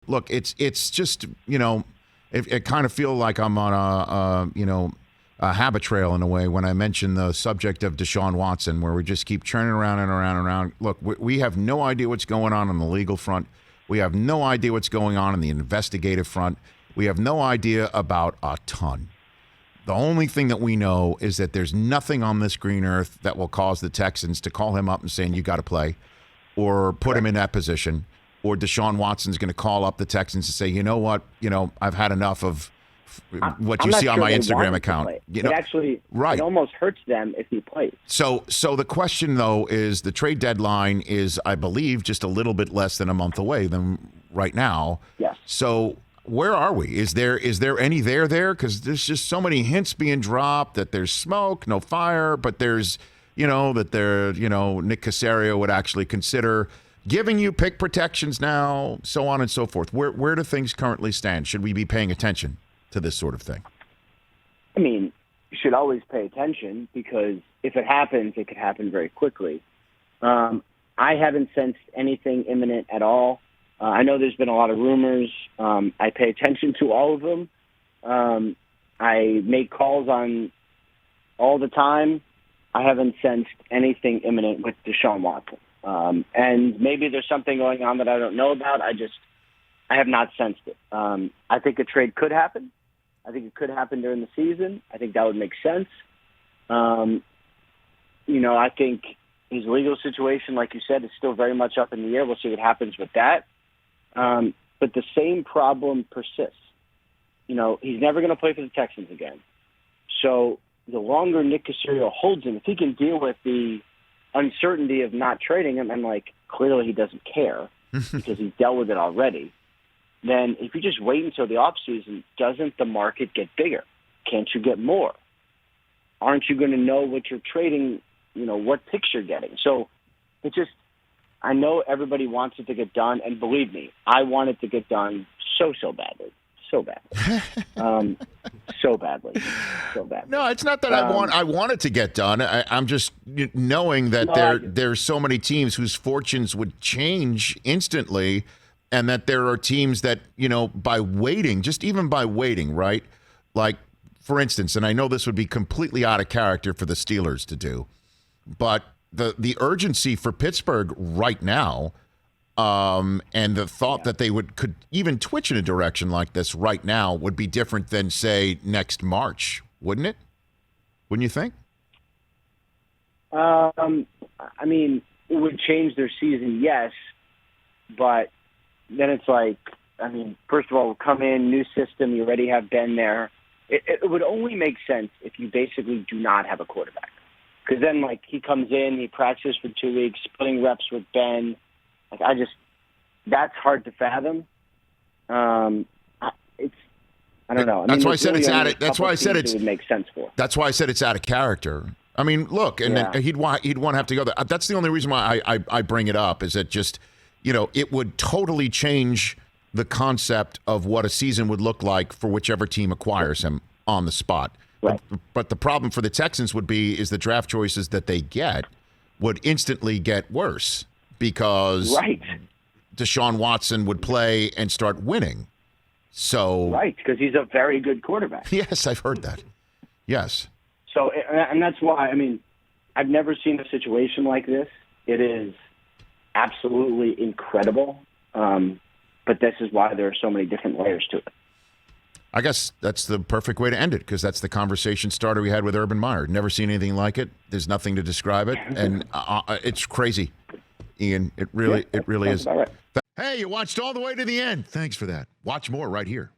look, it's just, it kind of feel like I'm on a habit trail in a way when I mention the subject of Deshaun Watson, where we just keep churning around and around and around. Look, we have no idea what's going on the legal front. We have no idea what's going on in the investigative front. We have no idea about a ton. The only thing that we know is that there's nothing on this green earth that will cause the Texans to call him up and saying, you got to play, or put him in that position, or Deshaun Watson's going to call up the Texans and say, you know what, I've had enough of what you see on my Instagram account. It actually, it almost hurts them if he plays. So the question, though, is the trade deadline is, I believe, just a little bit less than a month away than right now. Yes. So where are we? Is there any there? Because there's just so many hints being dropped that there's smoke, no fire, but there's, Nick Caserio would actually consider giving you pick protections now, so on and so forth. Where do things currently stand? Should we be paying attention to this sort of thing? I mean, you should always pay attention, because if it happens, it could happen very quickly. I haven't sensed anything imminent at all. I know there's been a lot of rumors. I pay attention to all of them. I make calls on all the time. I haven't sensed anything imminent with Deshaun Watson. And maybe there's something going on that I don't know about. I have not sensed it. I think a trade could happen. I think it could happen during the season. I think that would make sense. I think his legal situation, like you said, is still very much up in the air. We'll see what happens with that. But the same problem persists. He's never going to play for the Texans again. So the longer Nick Caserio holds him, if he can deal with the uncertainty of not trading him, and clearly he doesn't care because he's dealt with it already, then if you just wait until the offseason, doesn't the market get bigger? Can't you get more? Aren't you going to know what you're trading, what picks you're getting? So it just, I know everybody wants it to get done, and believe me, I want it to get done so badly. So badly. So badly. No, it's not that I want it to get done. I'm just knowing that there's so many teams whose fortunes would change instantly, and that there are teams that, by waiting, just even by waiting, right? Like, for instance, and I know this would be completely out of character for the Steelers to do, but the urgency for Pittsburgh right now, and the thought that they could even twitch in a direction like this right now would be different than, say, next March, wouldn't it? Wouldn't you think? I mean, it would change their season, yes, but then it's first of all, come in, new system, you already have Ben there. It would only make sense if you basically do not have a quarterback. Because then, he comes in, he practices for 2 weeks, splitting reps with Ben. That's hard to fathom. I don't know. That's why I said it's out. That's why I said it would make sense for. That's why I said it's out of character. I mean, look, and then he'd want to have to go there. That's the only reason why I bring it up, is that just, it would totally change the concept of what a season would look like for whichever team acquires him on the spot. Right. But the problem for the Texans would be is the draft choices that they get would instantly get worse, because Deshaun Watson would play and start winning. So because he's a very good quarterback. Yes, I've heard that. Yes. So, and that's why, I've never seen a situation like this. It is absolutely incredible. But this is why there are so many different layers to it. I guess that's the perfect way to end it, because that's the conversation starter we had with Urban Meyer. Never seen anything like it. There's nothing to describe it, and it's crazy, Ian. It really is. Right. Hey, you watched all the way to the end. Thanks for that. Watch more right here.